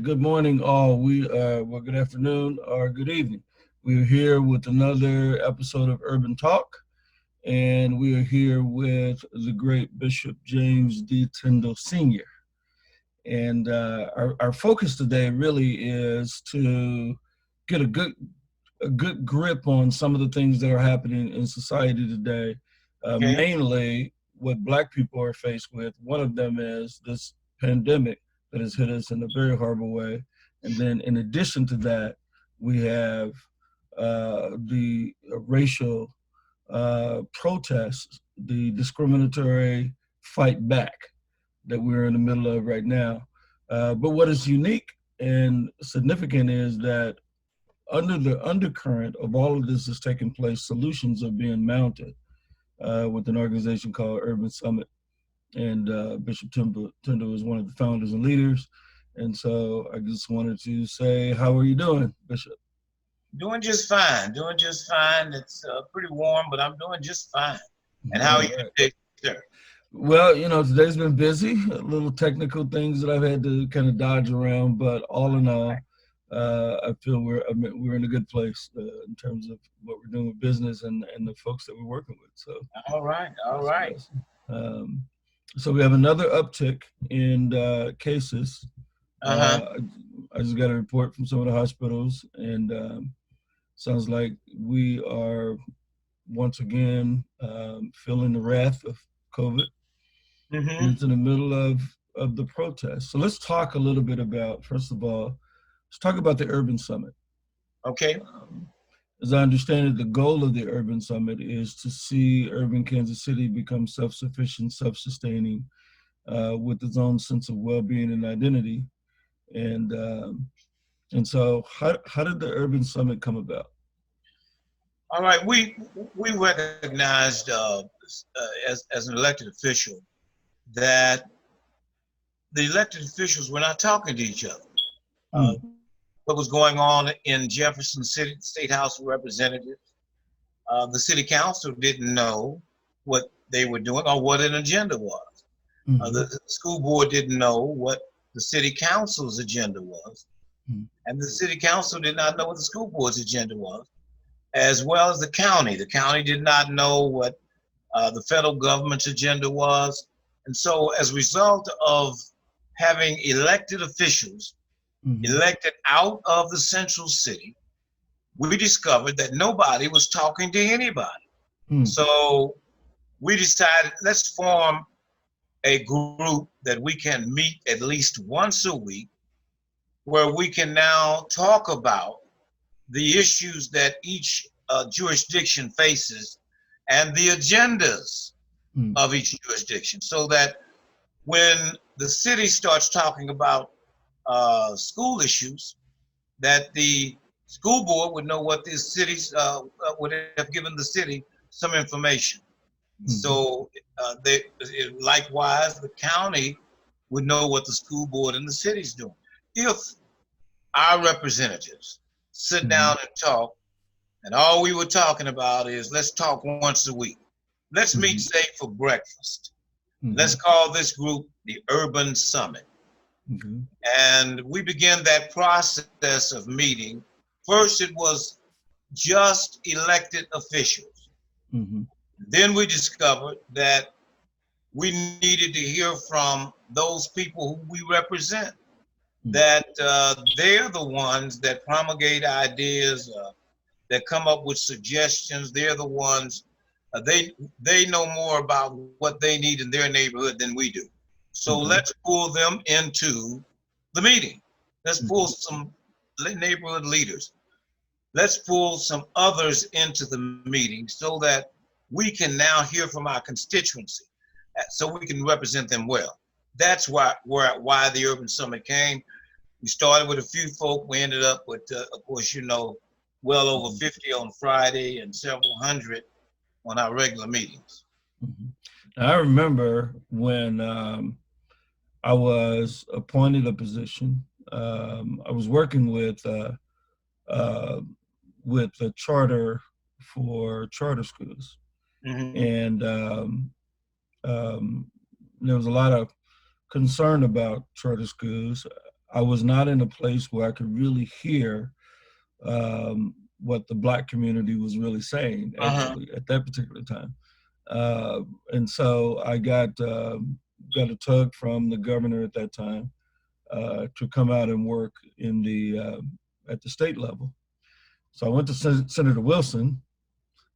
good morning, all. Well, good afternoon or good evening. We're here with another episode of Urban Talk, and we are here with the great Bishop James D. Tindall Sr. And our focus today really is to get a good grip on some of the things that are happening in society today, Okay. mainly what Black people are faced with. One of them is this pandemic that has hit us in a very horrible way. And then, in addition to that, we have the racial protests, the discriminatory fight back that we're in the middle of right now. But what is unique and significant is that under the undercurrent of all of this is taking place, solutions are being mounted with an organization called Urban Summit. And Bishop Tindall is one of the founders and leaders. And so I just wanted to say, how are you doing, Bishop? Doing just fine. Doing just fine. It's pretty warm, but I'm doing just fine. And how All are you right. today, sir? Well, today's been busy, little technical things that I've had to kind of dodge around, but all in all, I feel we're in a good place in terms of what we're doing with business and the folks that we're working with. So All right. All that's a right. blessing. So we have another uptick in cases. Uh-huh. I just got a report from some of the hospitals, and sounds like we are once again feeling the wrath of COVID, and Mm-hmm. it's in the middle of the protest. So let's talk a little bit about, first of all, let's talk about the Urban Summit. Okay. Um, as I understand it, the goal of the Urban Summit is to see urban Kansas City become self-sufficient, self-sustaining, with its own sense of well-being and identity. And so, how did the Urban Summit come about? All right. We recognized as an elected official that the elected officials were not talking to each other. Uh, Mm, what was going on in Jefferson City State House of Representatives? The city council didn't know what they were doing or what an agenda was. mm, The school board didn't know what the city council's agenda was, mm, and the city council did not know what the school board's agenda was, as well as the county. The county did not know what the federal government's agenda was. And so, as a result of having elected officials mm, elected out of the central city, we discovered that nobody was talking to anybody. mm, So we decided, let's form a group that we can meet at least once a week, where we can now talk about the issues that each jurisdiction faces and the agendas mm, of each jurisdiction, so that when the city starts talking about school issues, that the school board would know what the cities would have given the city some information. mm, So likewise, the county would know what the school board and the city's doing. If our representatives sit down mm, and talk, and all we were talking about is let's talk once a week. Let's meet, mm, say, for breakfast. Let's mm, call this group the Urban Summit. mm, And we began that process of meeting. First, it was just elected officials. mm, Then we discovered that we needed to hear from those people who we represent, mm, that they're the ones that promulgate ideas, that come up with suggestions. They're the ones, they know more about what they need in their neighborhood than we do. So okay. let's pull them into the meeting. Let's pull Mm, some neighborhood leaders. Let's pull some others into the meeting so that we can now hear from our constituency, so we can represent them well. That's why the Urban Summit came. We started with a few folk. We ended up with, of course, well over mm, 50 on Friday and several hundred on our regular meetings. mm. I remember when I was appointed a position. I was working uh, with a charter for charter schools, Mm-hmm. and um, there was a lot of concern about charter schools. I was not in a place where I could really hear what the Black community was really saying, Uh-huh. actually, at that particular time. And so I got a tug from the governor at that time to come out and work in the at the state level. So I went to Senator Wilson,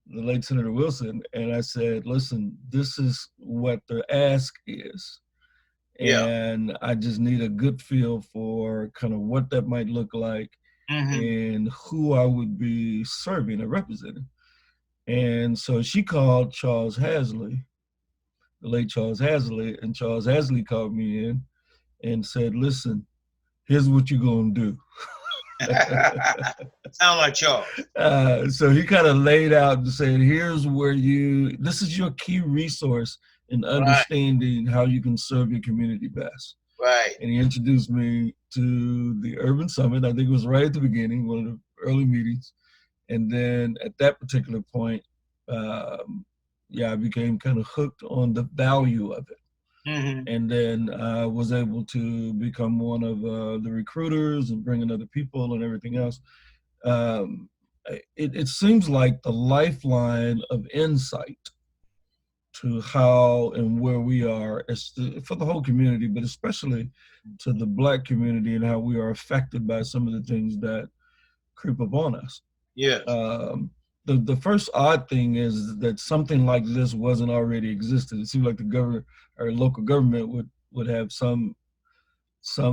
the late Senator Wilson, and I said, "Listen, this is what the ask is, Yeah. and I just need a good feel for kind of what that might look like Hmm. and who I would be serving or representing." And so she called Charles Hasley, the late Charles Hasley, and Charles Hasley called me in and said, "Listen, here's what you're gonna do." Sound like Charles. So he kind of laid out and said, "Here's where this is your key resource in Right, understanding how you can serve your community best." right. And he introduced me to the Urban Summit. I think it was right at the beginning, one of the early meetings. And then at that particular point, um, yeah, I became kind of hooked on the value of it. Hmm. And then I was able to become one of the recruiters and bring in other people and everything else. Um, it seems like the lifeline of insight to how and where we are for the whole community, but especially to the Black community and how we are affected by some of the things that creep upon us. Yes. Um, the first odd thing is that something like this wasn't already existed. It seemed like the government or local government would have some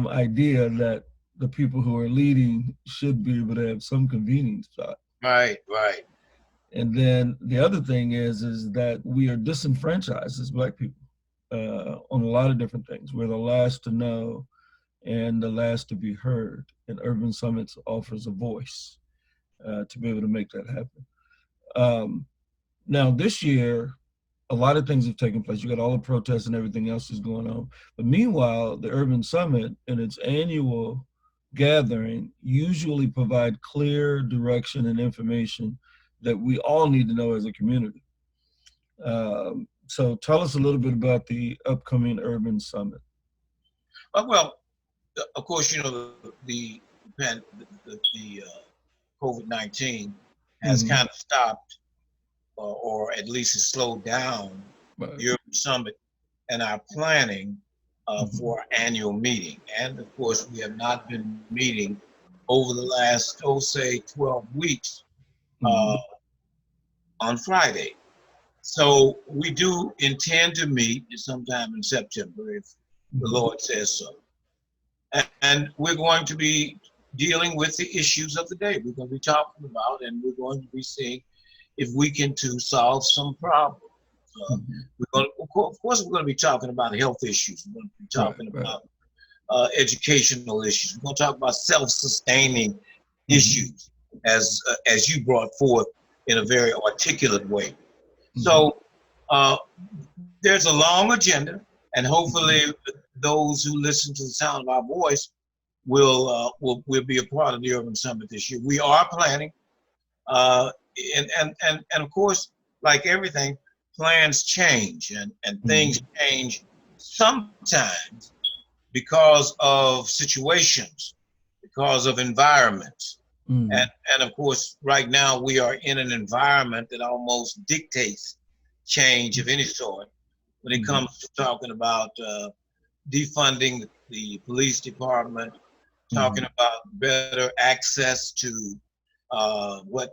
idea that the people who are leading should be able to have some convening spot. Right, right. And then the other thing is that we are disenfranchised as Black people on a lot of different things. We're the last to know and the last to be heard. And Urban Summits offers a voice to be able to make that happen. Um, Now, this year, a lot of things have taken place. You got all the protests and everything else is going on. But meanwhile, the Urban Summit and its annual gathering usually provide clear direction and information that we all need to know as a community. So tell us a little bit about the upcoming Urban Summit. Well, of course, you know the COVID-19 has Mm-hmm. kind of stopped, or at least has slowed down Right. the Urban Summit and our planning Mm-hmm. for our annual meeting. And of course, we have not been meeting over the last, say, 12 weeks uh, Mm-hmm. on Friday. So we do intend to meet sometime in September if the Mm-hmm. Lord says so. And we're going to be dealing with the issues of the day. We're going to be talking about, and we're going to be seeing if we can to solve some problems. Mm-hmm. Of course, we're going to be talking about health issues. We're going to be Right. talking Right. about educational issues. We're going to talk about self-sustaining Mm-hmm. issues, as you brought forth in a very articulate way. Mm-hmm. So uh, there's a long agenda, and Mm-hmm. hopefully those who listen to the sound of our voice will be a part of the Urban Summit this year. We are planning, uh, and of course, like everything, plans change and things Mm-hmm. change sometimes because of situations, because of environments. Mm-hmm. And of course, right now we are in an environment that almost dictates change of any sort when it Mm-hmm. comes to talking about defunding the police department, talking Mm-hmm. about better access what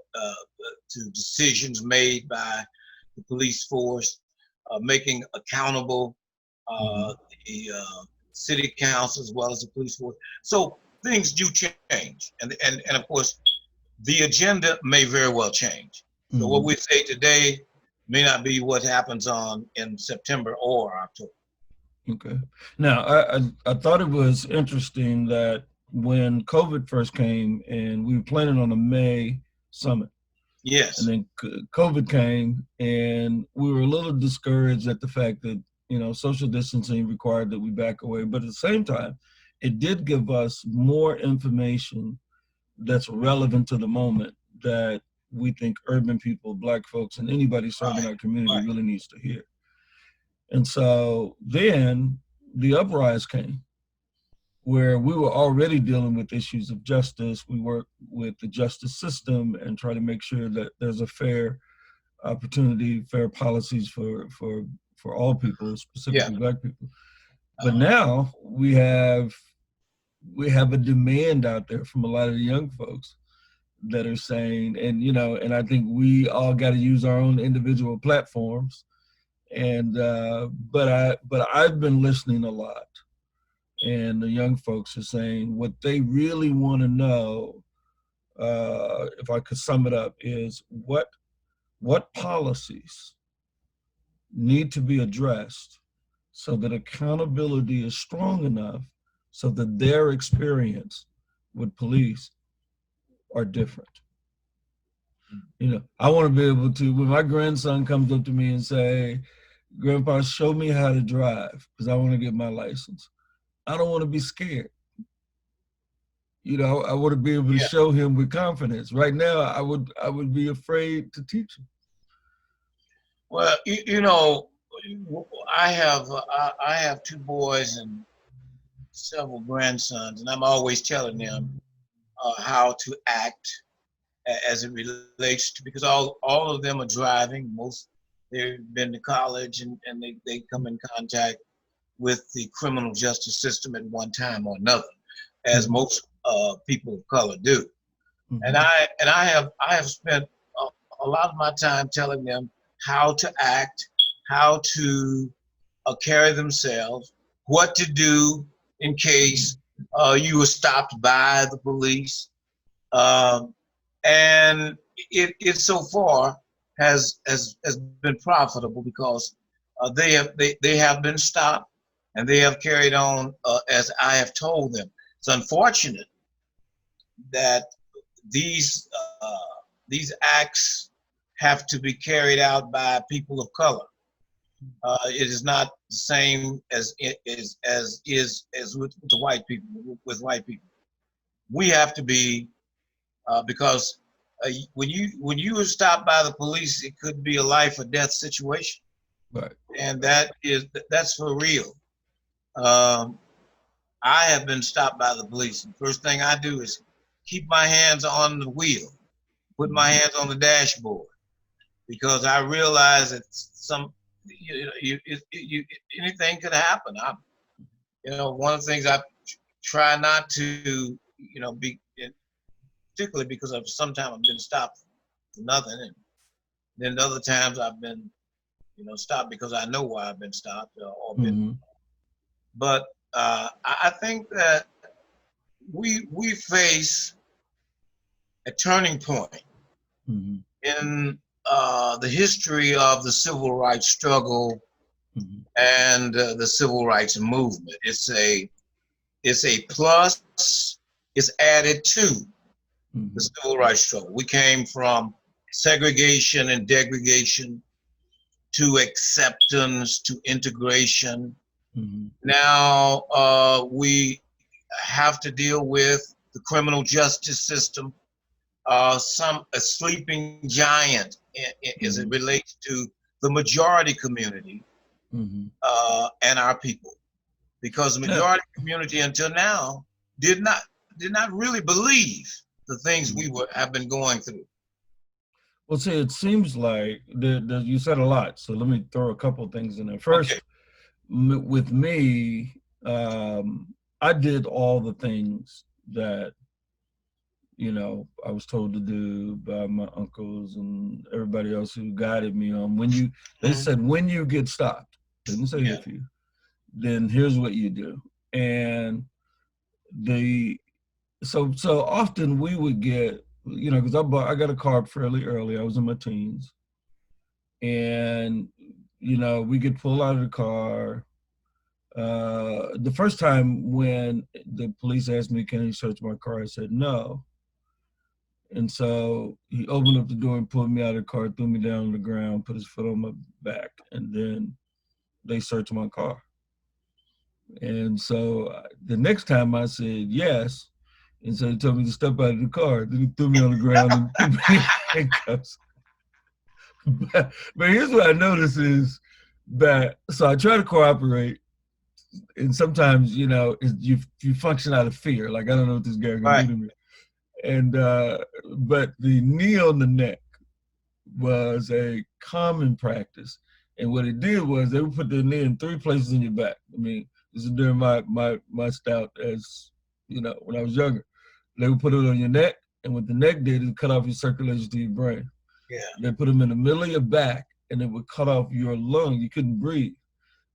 to decisions made by the police force, making accountable Mm-hmm. the city council as well as the police force. So things do change, and of course the agenda may very well change. So what Mm-hmm. we say today may not be what happens on in September or October. Okay. Now, I thought it was interesting that when COVID first came and we were planning on a May summit, and Yes. then COVID came and we were a little discouraged at the fact that, social distancing required that we back away. But at the same time, it did give us more information that's relevant to the moment that we think urban people, Black folks, and anybody serving Right. our community Right. really needs to hear. And so then the uprise came. where we were already dealing with issues of justice. We work with the justice system and try to make sure that there's a fair opportunity, fair policies for all people, Yeah. specifically Black people. But Uh, now we have a demand out there from a lot of the young folks that are saying, and and I think we all got to use our own individual platforms. And but I've been listening a lot, and the young folks are saying what they really want to know. If I could sum it up, is what policies need to be addressed so that accountability is strong enough so that their experience with police are different. I want to be able to, when my grandson comes up to me and say, Grandpa, show me how to drive because I want to get my license. I don't want to be scared. I want to be able to yeah. show him with confidence. Right now, I would be afraid to teach him. Well, I have two boys and several grandsons, and I'm always telling them how to act as it relates to, because all of them are driving. Most they've been to college, and they come in contact with the criminal justice system at one time or another, as Mm-hmm. most people of color do. And Mm-hmm. I have spent a lot of my time telling them how to act, how to carry themselves, what to do in case you were stopped by the police. Um, and it so far has been profitable because they have been stopped and they have carried on as I have told them. It's unfortunate that these these acts have to be carried out by people of color. It is not the same as it is as with the white people. With white people, we have to be because when you are stopped by the police, it could be a life or death situation, Right. and that's for real. Um, I have been stopped by the police, and first thing I do is keep my hands on the wheel, put my Mm-hmm. hands on the dashboard, because I realize that anything could happen. One of the things I try not to, be, particularly because sometimes I've been stopped for nothing, and then other times I've been, stopped because I know why I've been stopped or been. Mm-hmm. But I think that we face a turning point Mm-hmm. in the history of the civil rights struggle Mm-hmm. and the civil rights movement. It's a plus. It's added to the Mm-hmm. civil rights struggle. We came from segregation and degradation to acceptance to integration. Mm-hmm. Now we have to deal with the criminal justice system, a sleeping giant as it Mm-hmm. relates to the majority community Mm-hmm. and our people, because the Yeah. majority community until now did not really believe the things Mm-hmm. have been going through. Well, see, it seems like you said a lot, so let me throw a couple things in there. Okay. First, with me, I did all the things that I was told to do by my uncles and everybody else who guided me on. They Mhm. said, when you get stopped, they didn't say Yeah. if you, then here's what you do. And the so often we would get, because I got a car fairly early. I was in my teens, and we get pulled out of the car. The first time when the police asked me, "Can you search my car?" I said no. And so he opened up the door and pulled me out of the car, threw me down on the ground, put his foot on my back, and then they searched my car. And so the next time I said yes, and so he told me to step out of the car. Then he threw me on the ground and put me in handcuffs. But here's what I noticed is that, so I try to cooperate. and sometimes, you function out of fear. Like, I don't know what this guy can do Right. to me. And but the knee on the neck was a common practice. And what it did was they would put the knee in 3 places in your back. I mean, this is during my stout as, when I was younger. They would put it on your neck, and what the neck did is cut off your circulation to your brain. Yeah. They put them in the middle of your back, and it would cut off your lung. You couldn't breathe.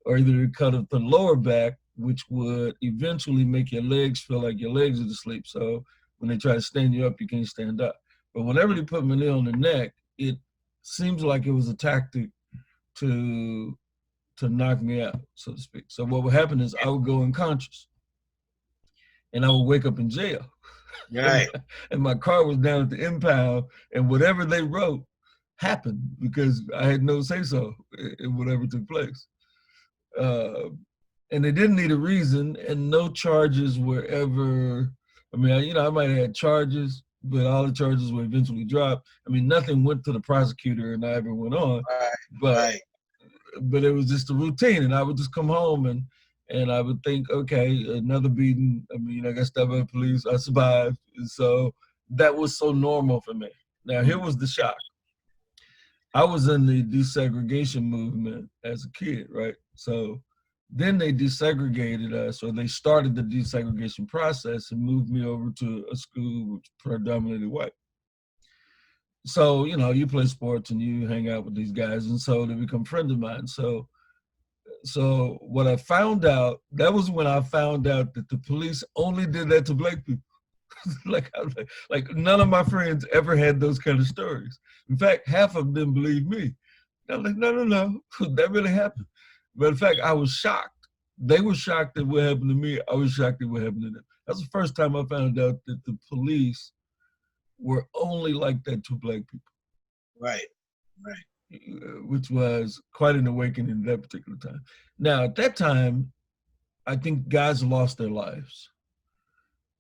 Or either it cut off the lower back, which would eventually make your legs feel like your legs are asleep. So when they try to stand you up, you can't stand up. But whenever they put me on the neck, it seems like it was a tactic to knock me out, so to speak. So what would happen is I would go unconscious, and I would wake up in jail. Right. And my car was down at the impound, and whatever they wrote happened because I had no say so in whatever took place. And they didn't need a reason, and no charges were ever. I mean, I might have had charges, but all the charges were eventually dropped. I mean, nothing went to the prosecutor, and I ever went on. Right. But Right. but it was just a routine, and I would just come home and I would think, okay, another beating. I mean, I got stopped by the police. I survived, and so that was so normal for me. Now, here was the shock. I was in the desegregation movement as a kid, right? So then they desegregated us, or they started the desegregation process and moved me over to a school which predominantly white. So, you play sports and you hang out with these guys, and so they become friends of mine. So what I found out, that was when I found out that the police only did that to black people. like none of my friends ever had those kind of stories. In fact, half of them didn't believe me. I'm like, no, that really happened. But in fact, I was shocked. They were shocked at what happened to me. I was shocked at what happened to them. That's the first time I found out that the police were only like that to black people. Right. Right. Which was quite an awakening at that particular time. Now, at that time, I think guys lost their lives,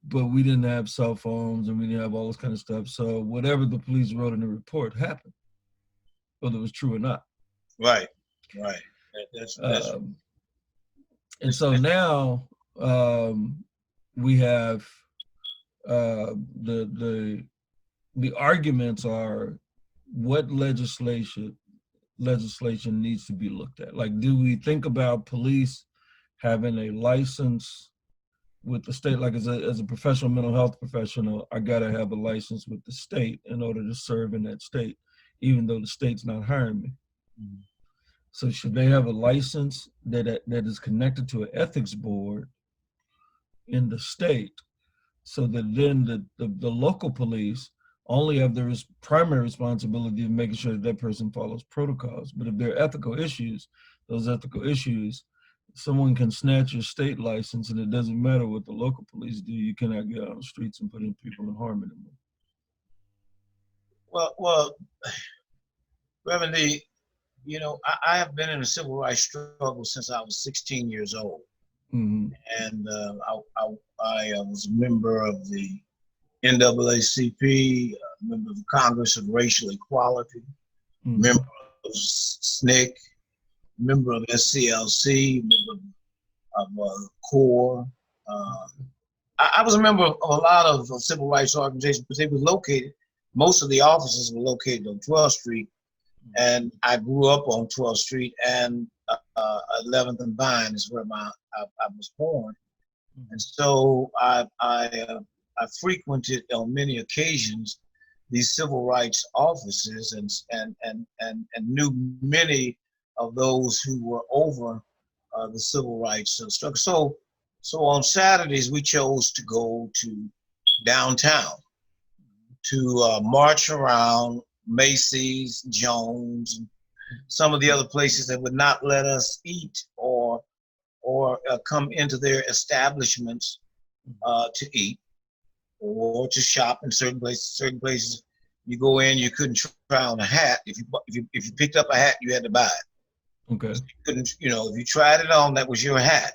but we didn't have cell phones and we didn't have all this kind of stuff. So whatever the police wrote in the report happened, whether it was true or not. Right. Right. That's and so now we have the arguments are what legislation needs to be looked at. Like, do we think about police having a license with the state? Like, as a professional mental health professional, I gotta have a license with the state in order to serve in that state, even though the state's not hiring me. Mm-hmm. So should they have a license that is connected to an ethics board in the state, so that then the local police only have their primary responsibility of making sure that person follows protocols. But if there are ethical issues, those ethical issues, someone can snatch your state license, and it doesn't matter what the local police do. You cannot get out on the streets and putting people in harm anymore. Well, Reverend D, I have been in a civil rights struggle since I was 16 years old. Mm-hmm. And I was a member of the NAACP, member of the Congress of Racial Equality, mm-hmm. member of SNCC, member of SCLC, member of CORE. I was a member of a lot of civil rights organizations, but they were located, most of the offices were located on 12th Street. And I grew up on 12th Street, and 11th and Vine is where I was born. And so I frequented on many occasions these civil rights offices and knew many of those who were over the civil rights struggle. So on Saturdays, we chose to go to downtown to march around Macy's, Jones, and some of the other places that would not let us eat or come into their establishments to eat or to shop in certain places. Certain places you go in, you couldn't try on a hat. If you picked up a hat, you had to buy it. Okay. So you couldn't, if you tried it on, that was your hat.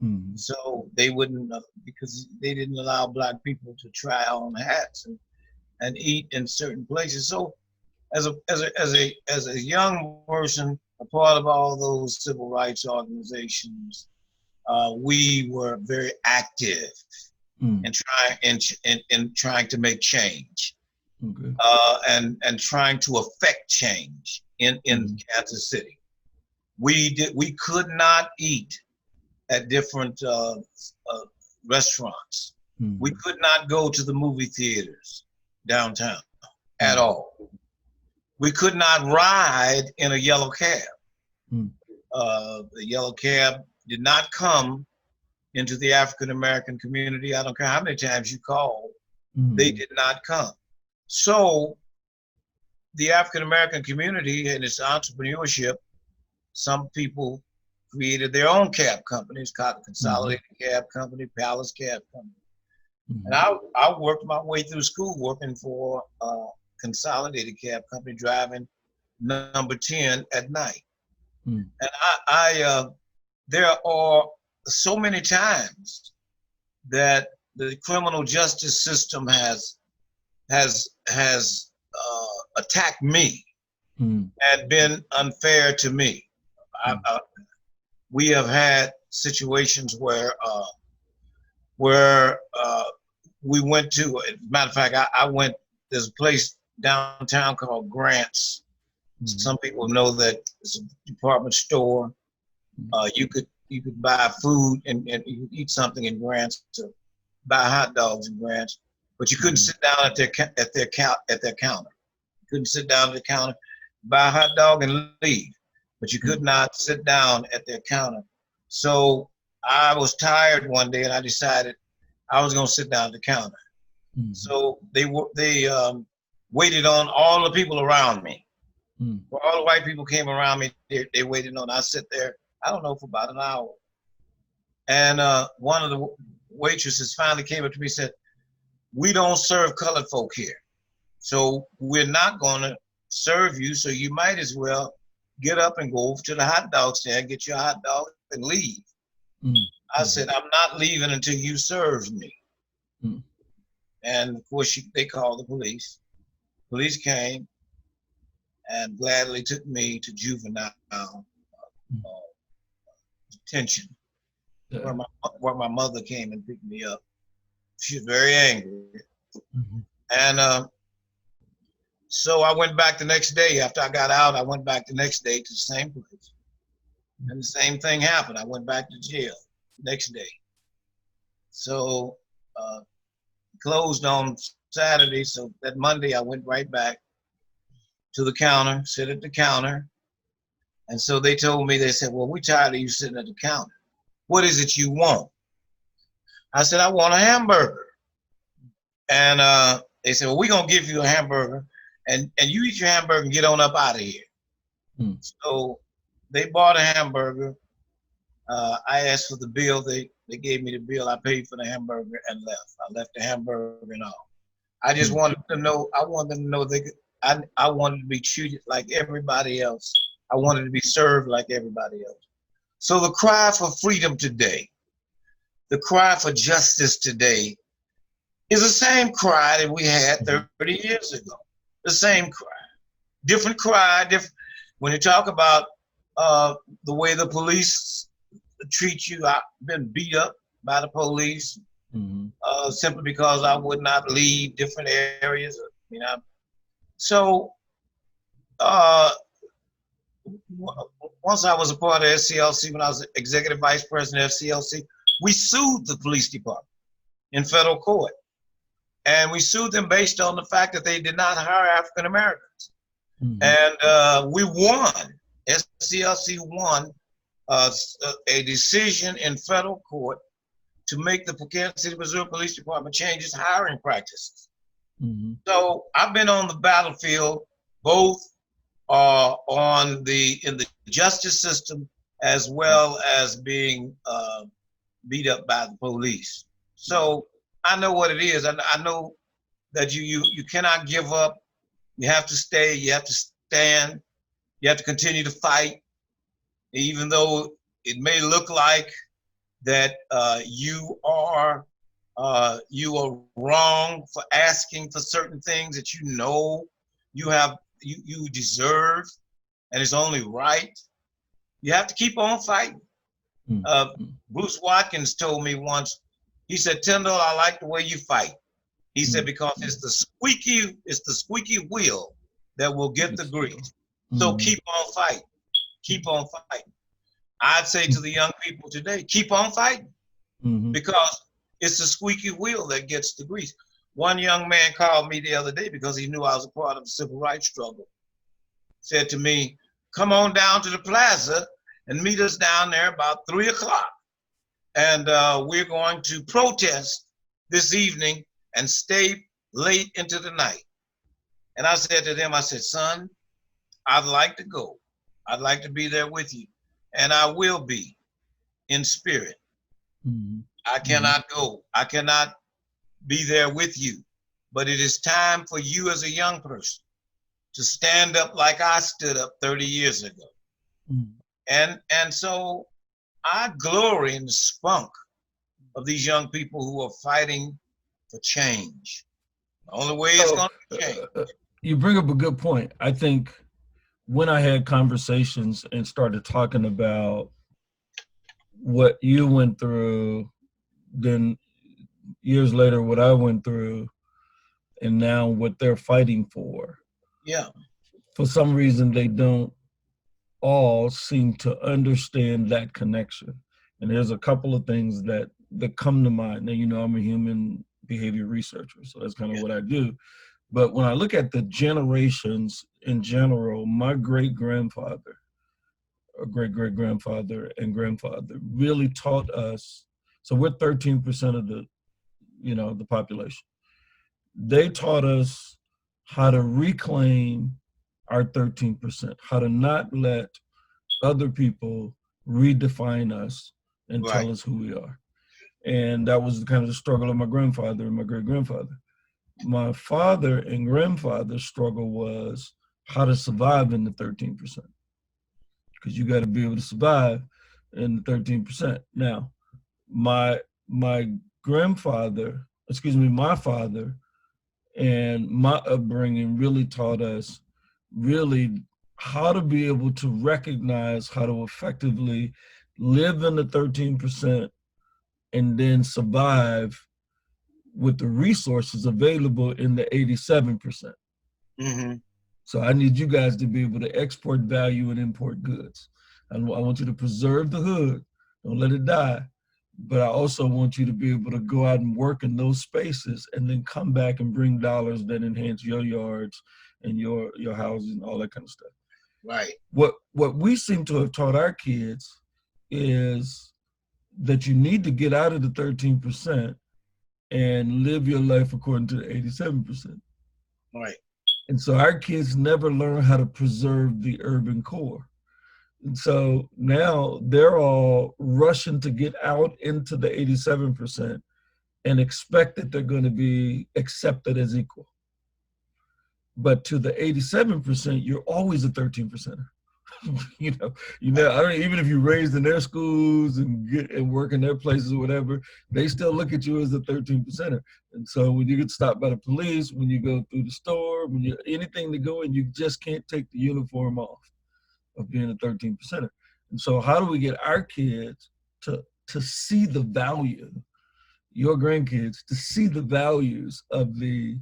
Mm-hmm. So they wouldn't, because they didn't allow Black people to try on hats and eat in certain places. So as a young person, a part of all those civil rights organizations, we were very active Mm. in trying to make change, Okay. and trying to affect change in Kansas City. We could not eat at different restaurants. Mm. We could not go to the movie theaters downtown at Mm. all. We could not ride in a yellow cab. Mm. The yellow cab did not come into the African American community. I don't care how many times you called, they did not come. So the African American community and its entrepreneurship, some people created their own cab companies, Consolidated Cab Company, Palace Cab Company. And I worked my way through school working for Consolidated Cab Company, driving number 10 at night. And there are so many times that the criminal justice system has attacked me and been unfair to me. We have had situations where we went to, as a matter of fact, I went, there's a place downtown called Grant's. Some people know that it's a department store. You could buy food and you could eat something in Grant's, to buy hot dogs in Grant's, but you couldn't sit down at their counter. You couldn't sit down at the counter, buy a hot dog and leave, but you could not sit down at their counter. So I was tired one day and I decided I was going to sit down at the counter. So they waited on all the people around me. Well, all the white people came around me. They waited on. I sit there, I don't know, for about an hour. And one of the waitresses finally came up to me and said, "We don't serve colored folk here. So we're not going to serve you. So you might as well get up and go over to the hot dog stand, get your hot dog and leave." I said, "I'm not leaving until you serve me." And of course, they called the police. Police came and gladly took me to juvenile detention, where my mother came and picked me up. She was very angry. And so I went back the next day. After I got out, I went back the next day to the same place. And the same thing happened. I went back to jail next day. So closed on Saturday. So that Monday, I went right back to the counter, sit at the counter. And so they told me, they said, "Well, we're tired of you sitting at the counter. What is it you want?" I said, "I want a hamburger." And they said, "Well, we're going to give you a hamburger and you eat your hamburger and get on up out of here." So they bought a hamburger. I asked for the bill. They gave me the bill. I paid for the hamburger and left. I left the hamburger and all. I just wanted to know, I wanted them to know I wanted to be treated like everybody else. I wanted to be served like everybody else. So the cry for freedom today, the cry for justice today, is the same cry that we had 30 years ago. The same cry. Different cry, when you talk about the way the police treat you. I've been beat up by the police simply because I would not leave different areas. So once I was a part of SCLC, when I was executive vice president of SCLC, we sued the police department in federal court. And we sued them based on the fact that they did not hire African Americans. And we won. SCLC won a decision in federal court to make the Kansas City, Missouri Police Department change its hiring practices. So I've been on the battlefield, both in the justice system as well as being beat up by the police. So I know what it is. I know that you cannot give up. You have to stay. You have to stand. You have to continue to fight, even though it may look like that you are wrong for asking for certain things that you know you deserve, and it's only right. You have to keep on fighting. Uh, Mm-hmm. Bruce Watkins told me once, he said, Tindall, I like the way you fight. He said, because it's the squeaky wheel that will get the grease. So Mm-hmm. keep on fighting. Keep on fighting. I'd say to the young people today, keep on fighting, Mm-hmm. because it's the squeaky wheel that gets the grease. One young man called me the other day because he knew I was a part of the civil rights struggle. Said to me, come on down to the plaza and meet us down there about 3 o'clock. And we're going to protest this evening and stay late into the night. And I said to them, I said, son, I'd like to go. I'd like to be there with you. And I will be in spirit. Mm-hmm. I cannot go. I cannot be there with you. But it is time for you as a young person to stand up like I stood up 30 years ago. Mm-hmm. And so I glory in the spunk of these young people who are fighting for change. The only way it's So going to change. you bring up a good point. I think when I had conversations and started talking about what you went through, then years later what I went through, and now what they're fighting Yeah. for some reason they don't all seem to understand that connection. And there's a couple of things that come to mind. Now, you know, I'm a human behavior researcher, so that's kind of Yeah. what I do. But when I look at the generations in general, my great grandfather, or great great grandfather and grandfather really taught us. So we're 13% of the population. They taught us how to reclaim our 13%, how to not let other people redefine us and Right. tell us who we are. And that was kind of the struggle of my grandfather and my great grandfather. My father and grandfather's struggle was how to survive in the 13%, because you got to be able to survive in the 13%. Now, my grandfather, excuse me, my father and my upbringing really taught us really how to be able to recognize how to effectively live in the 13% and then survive with the resources available in the 87%. Mm-hmm. So I need you guys to be able to export value and import goods. And I want you to preserve the hood, don't let it die. But I also want you to be able to go out and work in those spaces and then come back and bring dollars that enhance your yards and your houses and all that kind of stuff. Right. What we seem to have taught our kids is that you need to get out of the 13% and live your life according to the 87%. Right. And so our kids never learn how to preserve the urban core. And so now they're all rushing to get out into the 87% and expect that they're going to be accepted as equal. But to the 87%, you're always a 13%er. I don't, even if you're raised in their schools and work in their places or whatever, they still look at you as a 13%er. And so when you get stopped by the police, when you go through the store, when you anything to go in, you just can't take the uniform off of being a 13%er. And so how do we get our kids to see the value, your grandkids, to see the values of the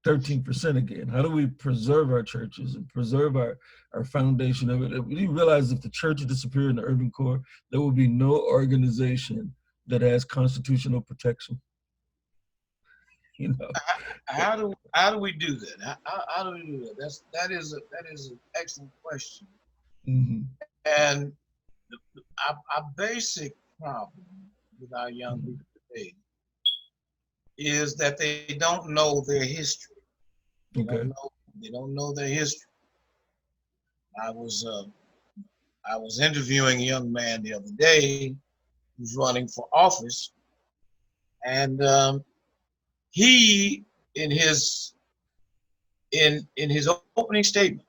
13% again? How do we preserve our churches and preserve our foundation of it? We realize if the church disappeared in the urban core, there will be no organization that has constitutional protection. You know. How do we do that? How do we do that? That is an excellent question. Mm-hmm. And our basic problem with our young people today is that they don't know their history. They Okay. don't know their history. I was interviewing a young man the other day who's running for office, and he in his opening statement,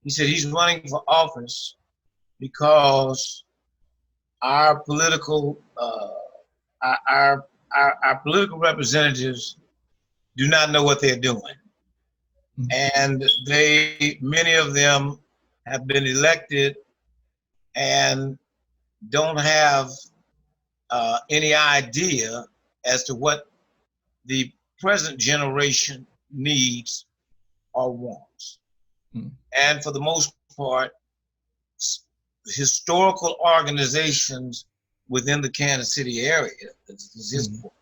he said he's running for office because our political our political representatives do not know what they're doing, and many of them have been elected, and don't have any idea as to what the present generation needs or wants. Mm. And for the most part, historical organizations within the Kansas City area, this is his Mm. point,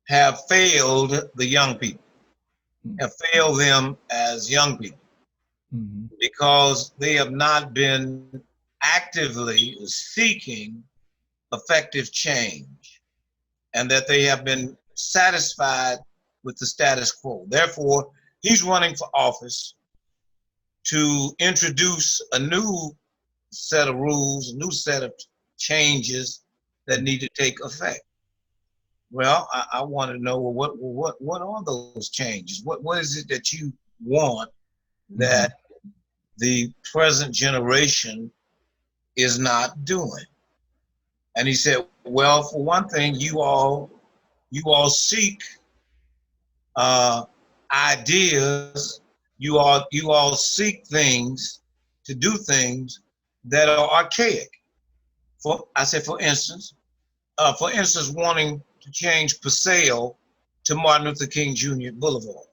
have failed the young people, Mm. have failed them as young people Mm. because they have not been actively seeking effective change, and that they have been satisfied with the status quo. Therefore, he's running for office to introduce a new set of rules, a new set of changes that need to take effect. Well, I want to know, well, what are those changes? What is it that you want Mm. that the present generation is not doing? And he said, well, for one thing, you all seek uh, ideas. You all seek things to do things that are archaic. I said, for instance, wanting to change Paseo to Martin Luther King Jr. Boulevard.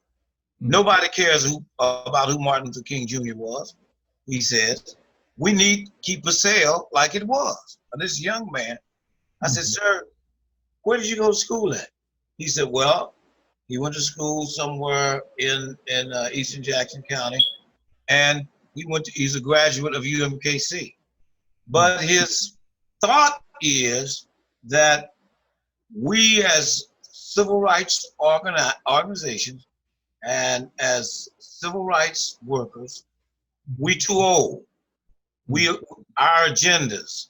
Mm. Nobody cares about who Martin Luther King Jr. was. He says we need to keep Paseo like it was. And this young man, I said, Mm. sir, where did you go to school at? He said, well, he went to school somewhere in Eastern Jackson County, and he's a graduate of UMKC. Mm. But his thought is that we as civil rights organizations and as civil rights workers, we too old. Mm. Our agendas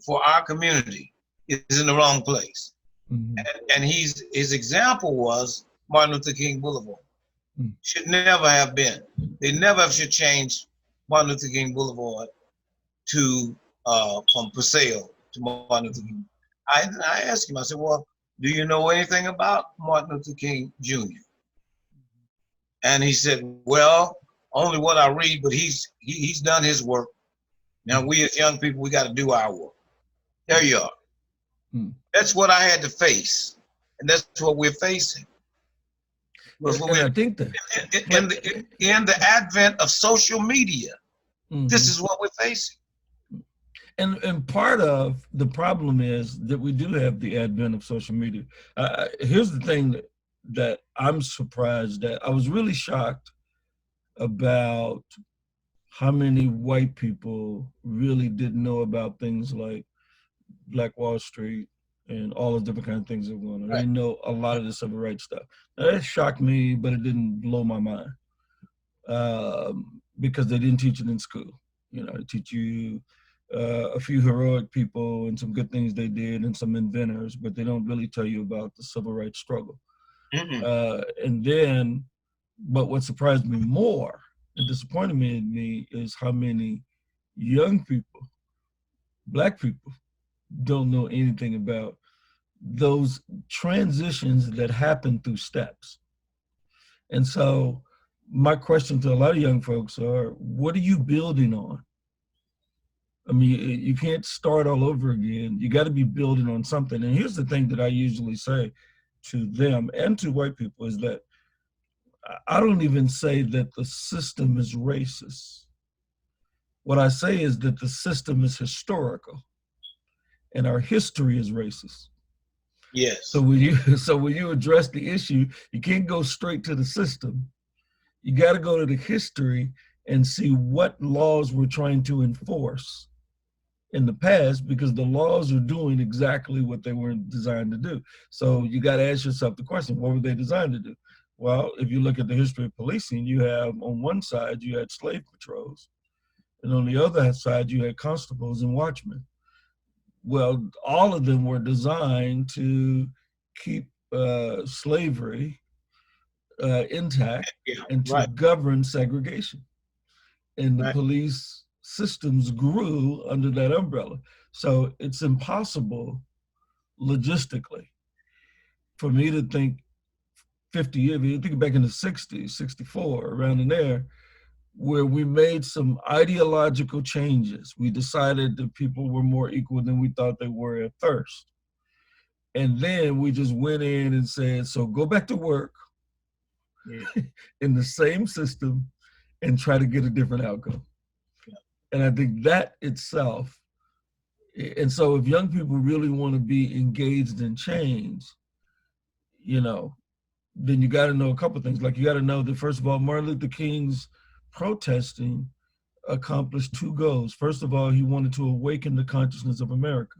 for our community is in the wrong place. Mm. And his example was Martin Luther King Boulevard. Mm. Should never have been. They never should change Martin Luther King Boulevard to from Paseo to Martin Luther King. I asked him, I said, well, do you know anything about Martin Luther King Jr.? And he said, well, only what I read, but he's done his work. Now Mm. we as young people, we got to do our work. There you are. Mm. That's what I had to face, and that's what we're facing. Was what And we I think that, in but the advent of social media. This mhm. is what we're facing. And part of the problem is that we do have the advent of social media. Here's the thing that I'm surprised at. I was really shocked about how many white people really didn't know about things like Black Wall Street and all those different kind of things that were going on. They Right. didn't know a lot of the civil rights stuff. Now, that shocked me, but it didn't blow my mind because they didn't teach it in school. You know, they teach you a few heroic people and some good things they did and some inventors, but they don't really tell you about the civil rights struggle. Mm-mm. And then, but what surprised me more and disappointed me is how many young people, Black people, don't know anything about those transitions that happen through steps. And so my question to a lot of young folks are, what are you building on? I mean, you can't start all over again. You got to be building on something. And here's the thing that I usually say to them and to white people is that I don't even say that the system is racist. What I say is that the system is historical and our history is racist. So Yes. when you so when you address the issue, you can't go straight to the system. You got to go to the history and see what laws we're trying to enforce in the past because the laws are doing exactly what they were designed to do. So you got to ask yourself the question, what were they designed to do? Well, if you look at the history of policing, you have on one side, you had slave patrols. And on the other side, you had constables and watchmen. Well, all of them were designed to keep slavery intact Yeah. and to Right. govern segregation. And the Right. police systems grew under that umbrella. So it's impossible logistically for me to think 50 years, you think back in the 60s, 64, around in there, where we made some ideological changes. We decided that people were more equal than we thought they were at first. And then we just went in and said, so go back to work in the same system and try to get a different outcome. And I think that itself, and so if young people really want to be engaged in change, you know, then you got to know a couple of things. Like you got to know that, first of all, Martin Luther King's protesting accomplished two goals. First of all, he wanted to awaken the consciousness of America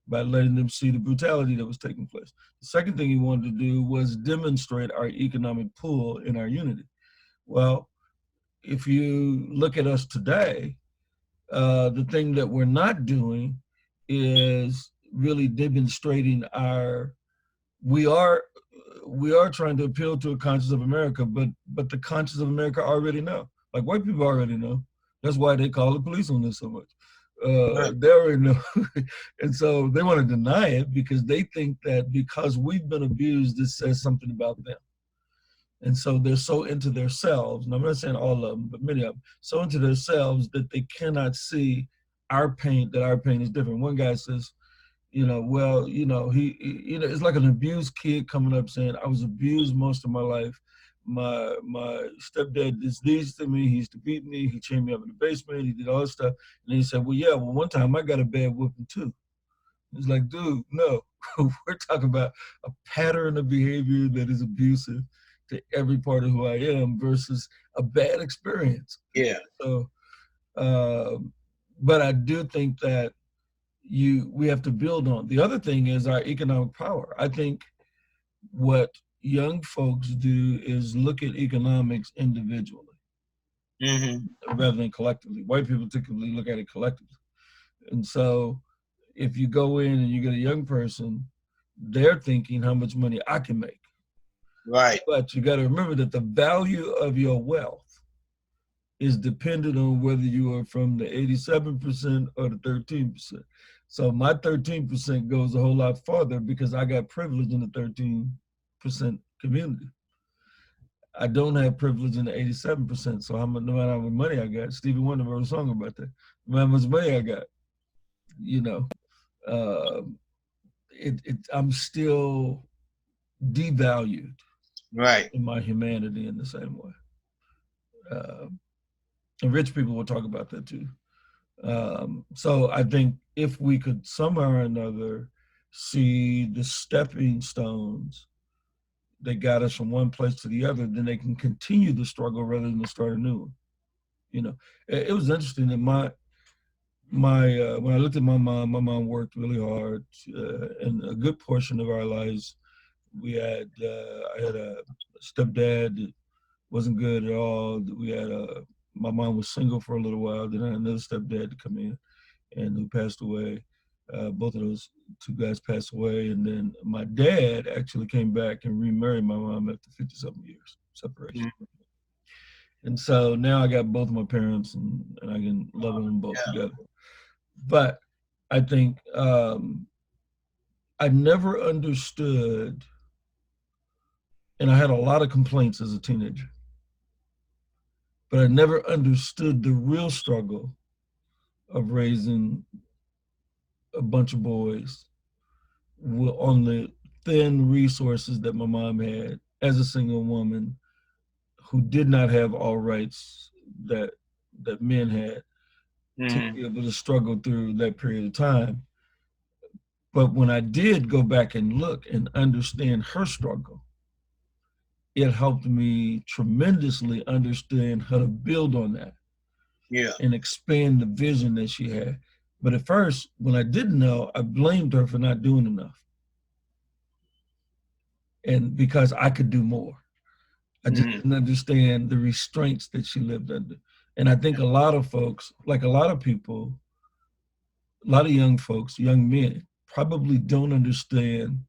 by letting them see the brutality that was taking place. The second thing he wanted to do was demonstrate our economic pull and our unity. Well, if you look at us today, the thing that we're not doing is really demonstrating our, we are we are trying to appeal to a conscience of America, but the conscience of America already know. Like white people already know. That's why they call the police on this so much. They already know. And so they want to deny it because they think that because we've been abused, this says something about them. And so they're so into themselves, and I'm not saying all of them, but many of them, so into themselves that they cannot see our pain, that our pain is different. One guy says, well, it's like an abused kid coming up saying, I was abused most of my life. My stepdad did this to me. He used to beat me. He chained me up in the basement. He did all this stuff. And then he said, well, one time I got a bad whooping too. It's like, dude, no. We're talking about a pattern of behavior that is abusive to every part of who I am versus a bad experience. Yeah. So, but I do think that we have to build on. The other thing is our economic power. I think what young folks do is look at economics individually rather than collectively. White people typically look at it collectively. And so if you go in and you get a young person, they're thinking how much money I can make. Right. But you got to remember that the value of your wealth is dependent on whether you are from the 87% or the 13%. So my 13% goes a whole lot farther because I got privilege in the 13% community. I don't have privilege in the 87%. So no matter how much money I got, Stevie Wonder wrote a song about that. No matter how much money I got, I'm still devalued, right, in my humanity in the same way. And rich people will talk about that too. So I think if we could somehow or another see the stepping stones that got us from one place to the other, then they can continue the struggle rather than start a new one. It was interesting that when I looked at my mom worked really hard, and a good portion of our lives, I had a stepdad that wasn't good at all. My mom was single for a little while. Then I had another stepdad to come in, and who passed away. Both of those two guys passed away, and then my dad actually came back and remarried my mom after 50-something years separation. And so now I got both of my parents, and I can love them both together. But I think I never understood, and I had a lot of complaints as a teenager, but I never understood the real struggle of raising a bunch of boys on the thin resources that my mom had as a single woman who did not have all rights that men had to be able to struggle through that period of time. But when I did go back and look and understand her struggle, it helped me tremendously understand how to build on that. And expand the vision that she had. But at first, when I didn't know, I blamed her for not doing enough. And because I could do more. I just didn't understand the restraints that she lived under. And I think a lot of folks, like a lot of people, a lot of young folks, young men, probably don't understand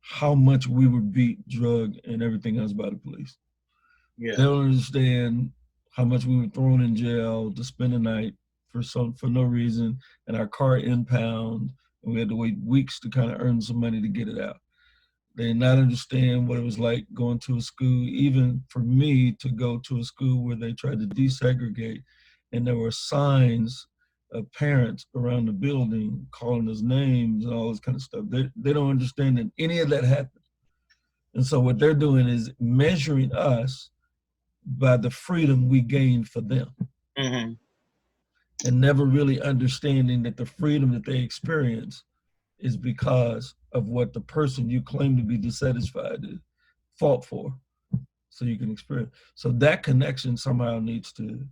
how much we were beat, drugged, and everything else by the police. They don't understand how much we were thrown in jail to spend the night for no reason, and our car impound, and we had to wait weeks to kind of earn some money to get it out. They did not understand what it was like going to a school, even for me to go to a school where they tried to desegregate, and there were signs of parents around the building calling us names and all this kind of stuff. They don't understand that any of that happened. And so what they're doing is measuring us by the freedom we gained for them, Mm-hmm. and never really understanding that the freedom that they experience is because of what the person you claim to be dissatisfied is fought for, so you can experience. So that connection somehow needs to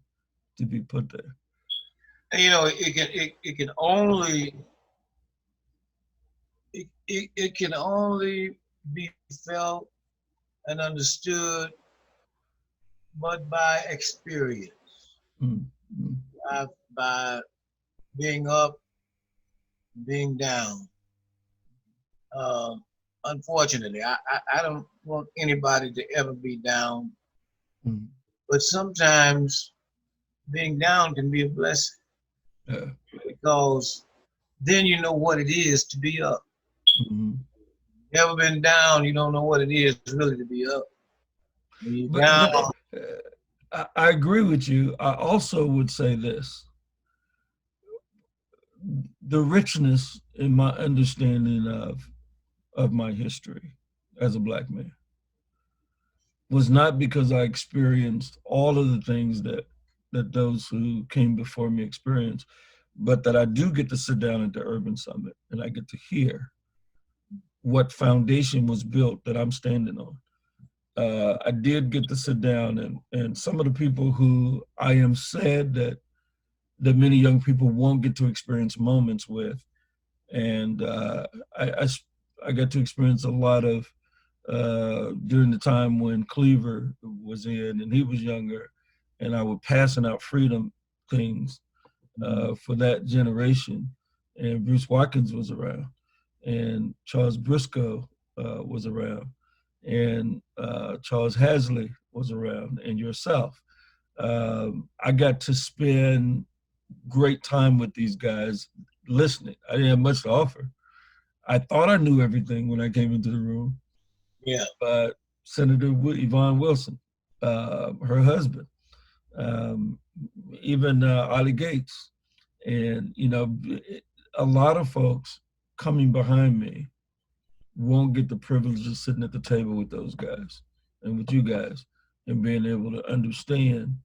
be put there. And, you know, it can only it can only be felt and understood, but by experience, Mm-hmm. by being up, being down. Uh, Unfortunately, I don't want anybody to ever be down, Mm-hmm. but sometimes being down can be a blessing Yeah. because then you know what it is to be up. Mm-hmm. Never been down, you don't know what it is really to be up. When you're But down, I agree with you. I also would say this: the richness in my understanding of my history as a black man was not because I experienced all of the things that those who came before me experienced, but that I do get to sit down at the Urban Summit and I get to hear what foundation was built that I'm standing on. I did get to sit down and some of the people who I am sad that many young people won't get to experience moments with, and I, I I got to experience a lot of during the time when Cleaver was in and he was younger, and I was passing out freedom things for that generation. And Bruce Watkins was around, and Charles Briscoe was around, and Charles Hasley was around, and yourself. I got to spend great time with these guys listening. I didn't have much to offer. I thought I knew everything when I came into the room, yeah, but Senator Yvonne Wilson, her husband, um, even Ollie Gates, and a lot of folks coming behind me won't get the privilege of sitting at the table with those guys and with you guys and being able to understand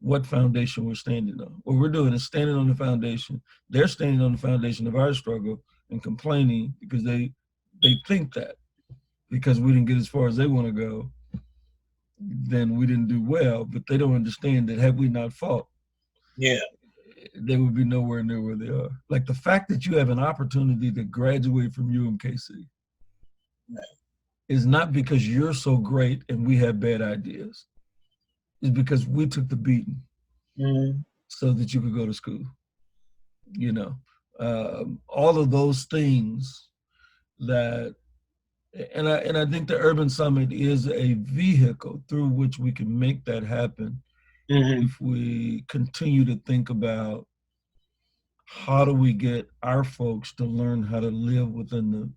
what foundation we're standing on. What we're doing is standing on the foundation. They're standing on the foundation of our struggle and complaining because they think that because we didn't get as far as they want to go, then we didn't do well. But they don't understand that had we not fought, yeah, they would be nowhere near where they are. Like the fact that you have an opportunity to graduate from UMKC is not because you're so great and we have bad ideas. It's because we took the beating mm-hmm. so that you could go to school. You know, all of those things that, and I think the Urban Summit is a vehicle through which we can make that happen Mm-hmm. if we continue to think about how do we get our folks to learn how to live within the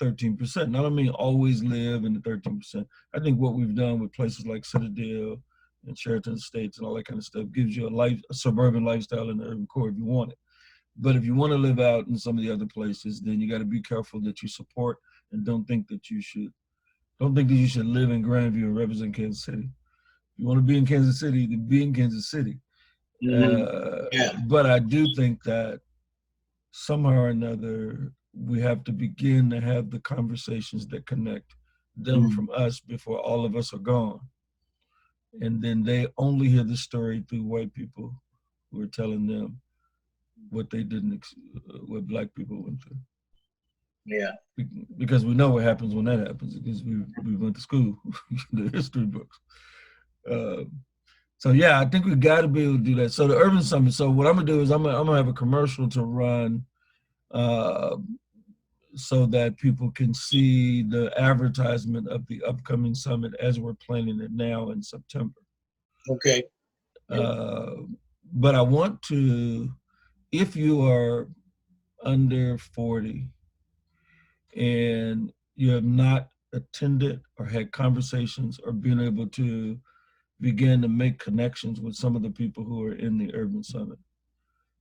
13%. Not I mean always live in the 13%. I think what we've done with places like Citadel and Sheraton Estates and all that kind of stuff gives you a suburban lifestyle in the urban core if you want it. But if you want to live out in some of the other places, then you got to be careful that you support and don't think that you should live in Grandview and represent Kansas City. If you want to be in Kansas City, then be in Kansas City. Mm-hmm. Yeah, But I do think that somehow or another, we have to begin to have the conversations that connect them mm-hmm. from us before all of us are gone. And then they only hear the story through white people who are telling them what they didn't, what black people went through. Yeah, Because we know what happens when that happens because we went to school, the history books. Uh, so yeah, I think we got to be able to do that. So the Urban Summit. So what I'm gonna do is I'm gonna have a commercial to run uh, so that people can see the advertisement of the upcoming summit as we're planning it now in September. okay. Uh, but I want to, if you are under 40 and you have not attended or had conversations or been able to begin to make connections with some of the people who are in the Urban Summit.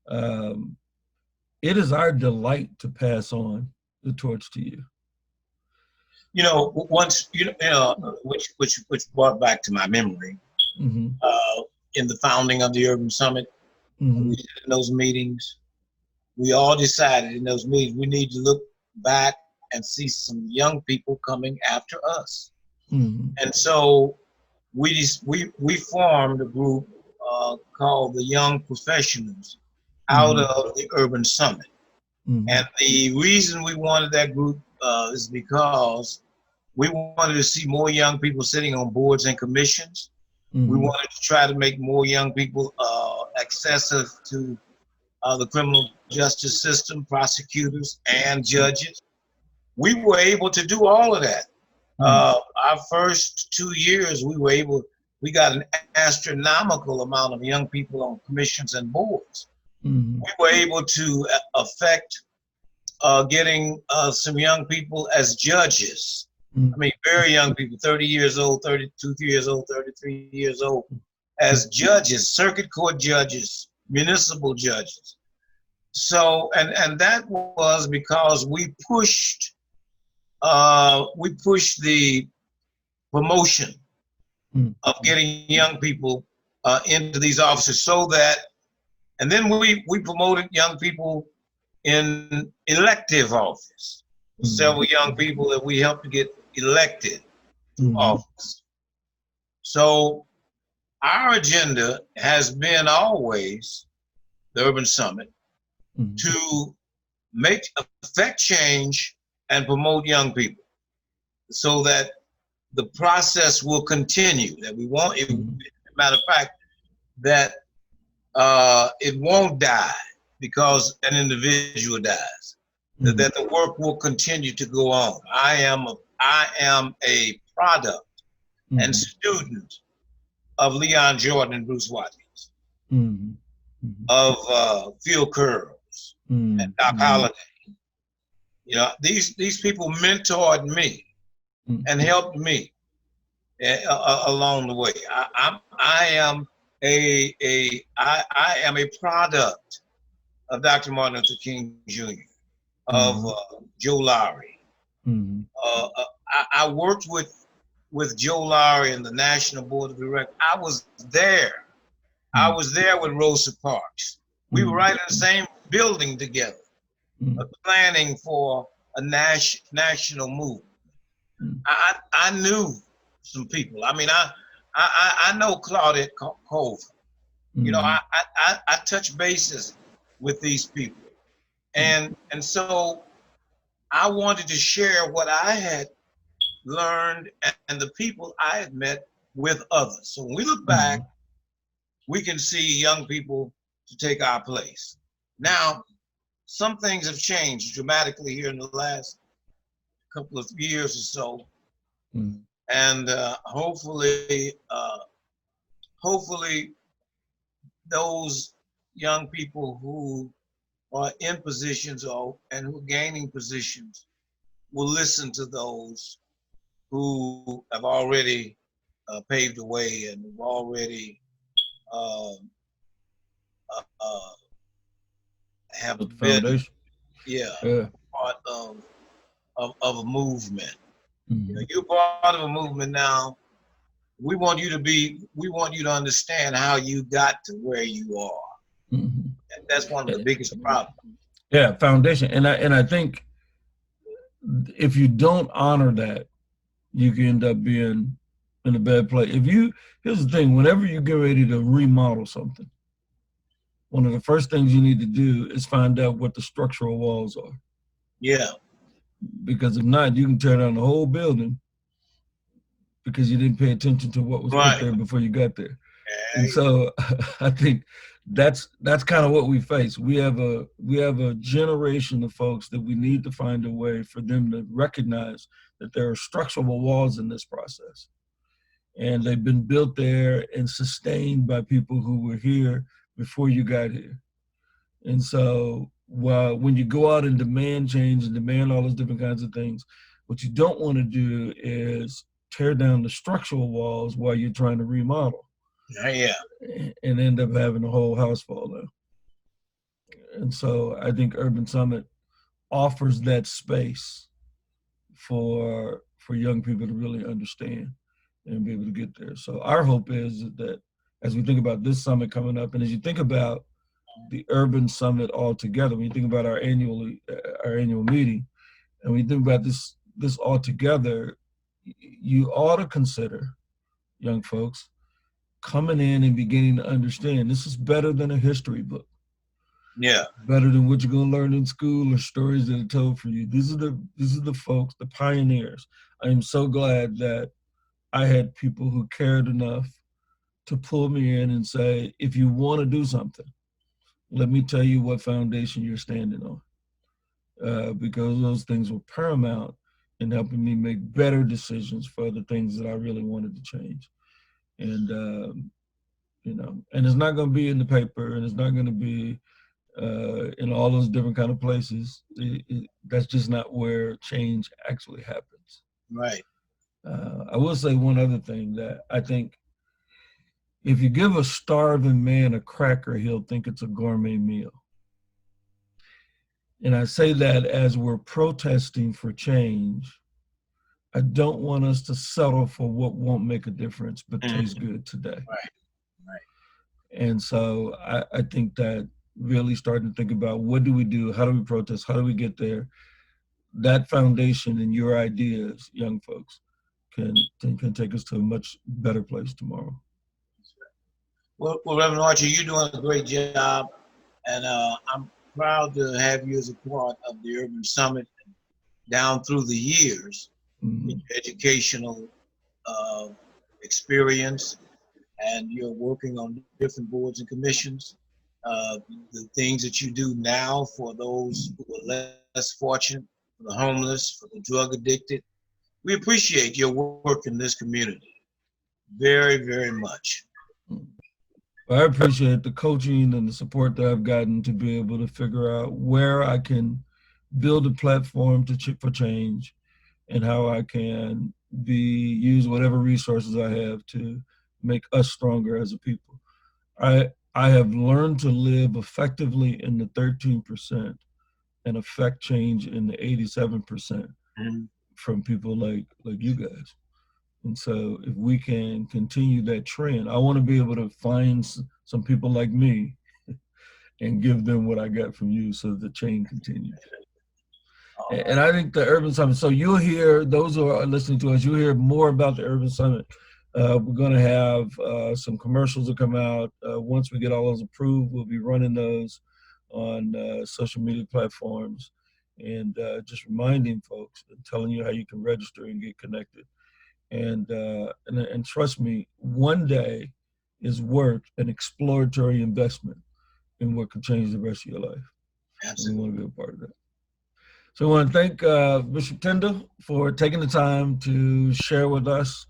Um, it is our delight to pass on the torch to you. Once which brought back to my memory, Mm-hmm. in the founding of the Urban Summit, Mm-hmm. we did in those meetings, we all decided in those meetings we need to look back and see some young people coming after us. Mm-hmm. And so we formed a group called the Young Professionals out Mm-hmm. of the Urban Summit. Mm-hmm. And the reason we wanted that group is because we wanted to see more young people sitting on boards and commissions. We Mm-hmm. wanted to try to make more young people accessible to the criminal justice system, prosecutors, and judges. We were able to do all of that. Our first 2 years, we got an astronomical amount of young people on commissions and boards. Mm-hmm. We were able to affect getting some young people as judges. I mean, very young people, 30 years old, 32 years old, 33 years old, as judges, circuit court judges, municipal judges. So, and that was because we pushed the promotion Mm-hmm. of getting young people into these offices, so that, and then we promoted young people in elective office. Several young people that we helped to get elected to Mm-hmm. office. So our agenda has been always the Urban Summit Mm-hmm. to affect change and promote young people, so that the process will continue. That we won't. Matter of fact, that it won't die because an individual dies. Mm-hmm. That the work will continue to go on. I am a product and student of Leon Jordan and Bruce Watkins, Mm-hmm. of Phil Curls Mm-hmm. and Doc Holliday. These people mentored me and helped me along the way. I am a product of Dr. Martin Luther King Jr., of Joe Lowry. Mm-hmm. I worked with Joe Lowry and the National Board of Directors. I was there. I was there with Rosa Parks. We were right in the same building together, planning for a national movement. I knew some people. I mean, I know Claudette Colvin. I touch bases with these people, and so I wanted to share what I had learned and the people I had met with others. So when we look back, we can see young people to take our place. Now, some things have changed dramatically here in the last couple of years or so, and hopefully, those young people who are in positions and who are gaining positions will listen to those who have already paved the way and have already uh, uh, have The been, foundation. yeah, Yeah. part of a movement. Mm-hmm. You're part of a movement now. We want you to understand how you got to where you are. Mm-hmm. And that's one of the biggest problems. Yeah, foundation. And I think if you don't honor that, you can end up being in a bad place. Here's the thing, whenever you get ready to remodel something, one of the first things you need to do is find out what the structural walls are. Yeah. Because if not, you can tear down the whole building because you didn't pay attention to what was put there before you got there. And so I think that's kind of what we face. We have a generation of folks that we need to find a way for them to recognize that there are structural walls in this process. And they've been built there and sustained by people who were here before you got here. And so when you go out and demand change and demand all those different kinds of things, What you don't want to do is tear down the structural walls while you're trying to remodel Yeah. and end up having the whole house fall down. And so I think Urban Summit offers that space for young people to really understand and be able to get there. So our hope is that as we think about this summit coming up, and as you think about the Urban Summit altogether, when you think about our annual meeting, and when you think about this altogether, you ought to consider, young folks, coming in and beginning to understand this is better than a history book. Yeah. Better than what you're gonna learn in school or stories that are told for you. These are the folks, the pioneers. I am so glad that I had people who cared enough to pull me in and say, if you want to do something, let me tell you what foundation you're standing on. Because those things were paramount in helping me make better decisions for the things that I really wanted to change. And and it's not going to be in the paper, and it's not going to be in all those different kind of places. That's just not where change actually happens. Right. I will say one other thing, that I think if you give a starving man a cracker, he'll think it's a gourmet meal. And I say that as we're protesting for change. I don't want us to settle for what won't make a difference but tastes good today. Right. Right. And so I think that really starting to think about, what do we do? How do we protest? How do we get there? That foundation and your ideas, young folks, can take us to a much better place tomorrow. Well, Reverend Archer, you're doing a great job, and I'm proud to have you as a part of the Urban Summit down through the years. Mm-hmm. Your educational experience, and you're working on different boards and commissions. The things that you do now for those who are less fortunate, for the homeless, for the drug addicted. We appreciate your work in this community very, very much. I appreciate the coaching and the support that I've gotten to be able to figure out where I can build a platform for change, and how I can use whatever resources I have to make us stronger as a people. I have learned to live effectively in the 13% and affect change in the 87% from people like you guys. And so if we can continue that trend, I want to be able to find some people like me and give them what I got from you so the chain continues. And I think the Urban Summit, so you'll hear, those who are listening to us, you'll hear more about the Urban Summit. We're going to have some commercials that come out. Once we get all those approved, we'll be running those on social media platforms, and just reminding folks and telling you how you can register and get connected. And trust me, one day is worth an exploratory investment in what could change the rest of your life. Absolutely. And we want to be a part of that. So I want to thank Bishop Tindall for taking the time to share with us.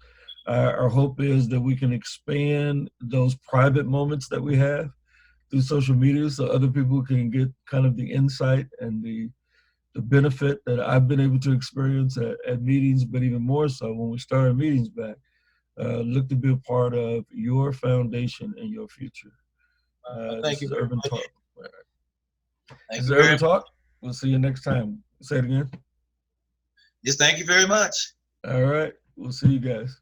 Our hope is that we can expand those private moments that we have through social media, so other people can get kind of the insight and the benefit that I've been able to experience at meetings, but even more so when we start our meetings back. Look to be a part of your foundation and your future. Thank you very Urban much. Talk. Thank This is you very Urban Talk. We'll see you next time. Say it again. Just thank you very much. All right. We'll see you guys.